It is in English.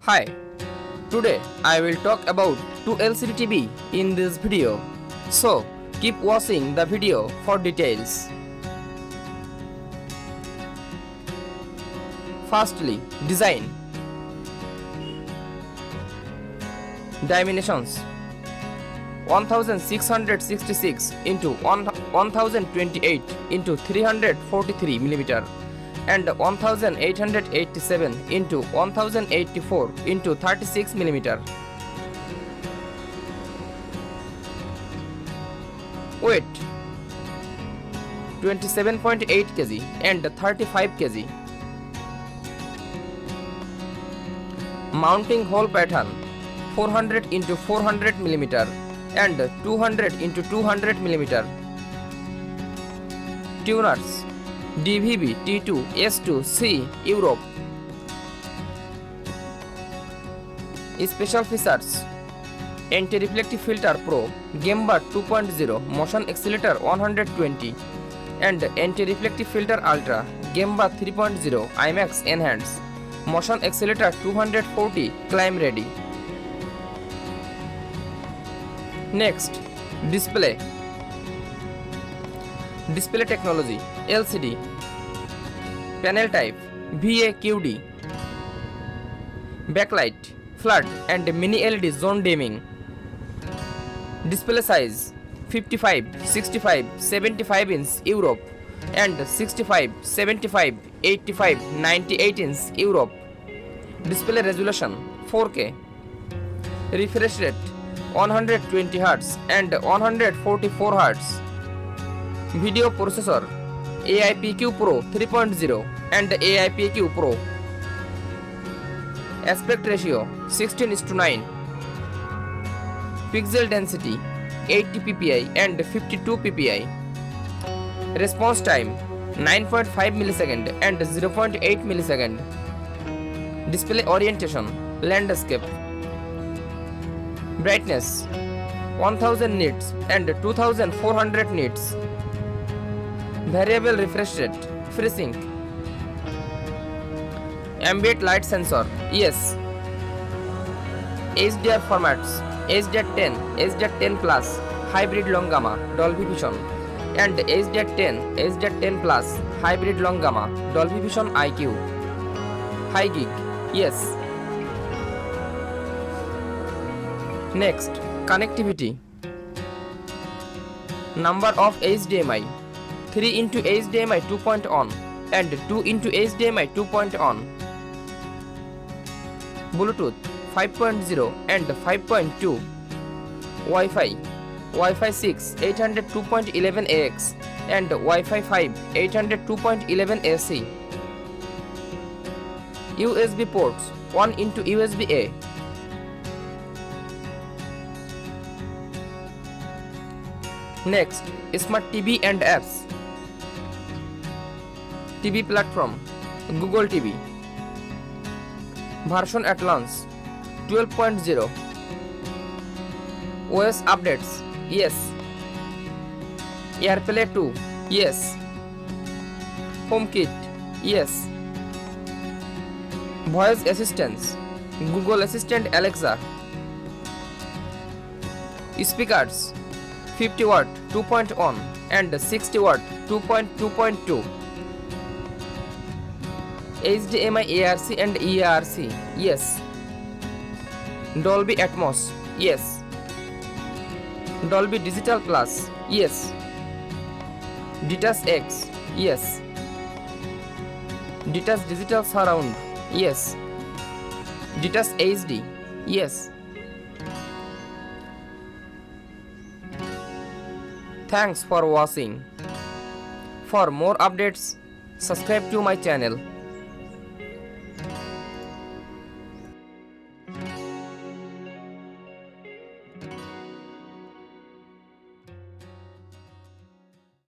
Hi, today I will talk about 2 LCD TV in this video, so keep watching the video for details. Firstly, design. Dimensions 1666 into 1028 into 343 mm and 1887 into 1084 into 36 mm. Weight 27.8 kg and 35 kg. Mounting hole pattern 400 into 400 mm and 200 into 200 mm. Tuners DVB T2 S2 C Europe. Special features: anti-reflective filter Pro, Gemba 2.0, motion accelerator 120 and anti-reflective filter Ultra, Gemba 3.0, IMAX enhanced, motion accelerator 240, climb ready. Next, display technology: LCD, panel type VAQD, backlight, flood and mini-LED zone dimming. Display size 55, 65, 75 inch Europe and 65, 75, 85, 98 inch Europe. Display resolution 4K. Refresh rate 120 Hz and 144 Hz. Video processor AIPQ Pro 3.0 and AIPQ Pro. Aspect ratio 16:9. Pixel density 80 ppi and 52 ppi. Response time 9.5 millisecond and 0.8 millisecond. Display orientation landscape. Brightness 1000 nits and 2400 nits. Variable refresh rate, FreeSync. Ambient light sensor, yes. HDR formats: HDR10, HDR10 Plus, hybrid long gamma, Dolby Vision, and HDR10, HDR10 Plus, hybrid long gamma, Dolby Vision IQ. High gig, yes. Next, connectivity. Number of HDMI: 3 into HDMI 2.1 and 2 into HDMI 2.1. Bluetooth 5.0 and 5.2. Wi-Fi 6 802.11 AX and Wi-Fi 5 802.11 AC. USB ports 1 into USB A. Next, Smart TV and apps. TV platform Google TV. Version at launch 12.0. OS updates, yes. AirPlay 2, yes. HomeKit, yes. Voice assistance Google Assistant Alexa. Speakers 50 watt 2.1 and 60 watt 2.2.2. HDMI ARC and EARC, yes. Dolby Atmos, yes. Dolby Digital Plus, yes. Detach X, yes. Detach Digital Surround, yes. Detach HD, yes. Thanks for watching. For more updates, subscribe to my channel.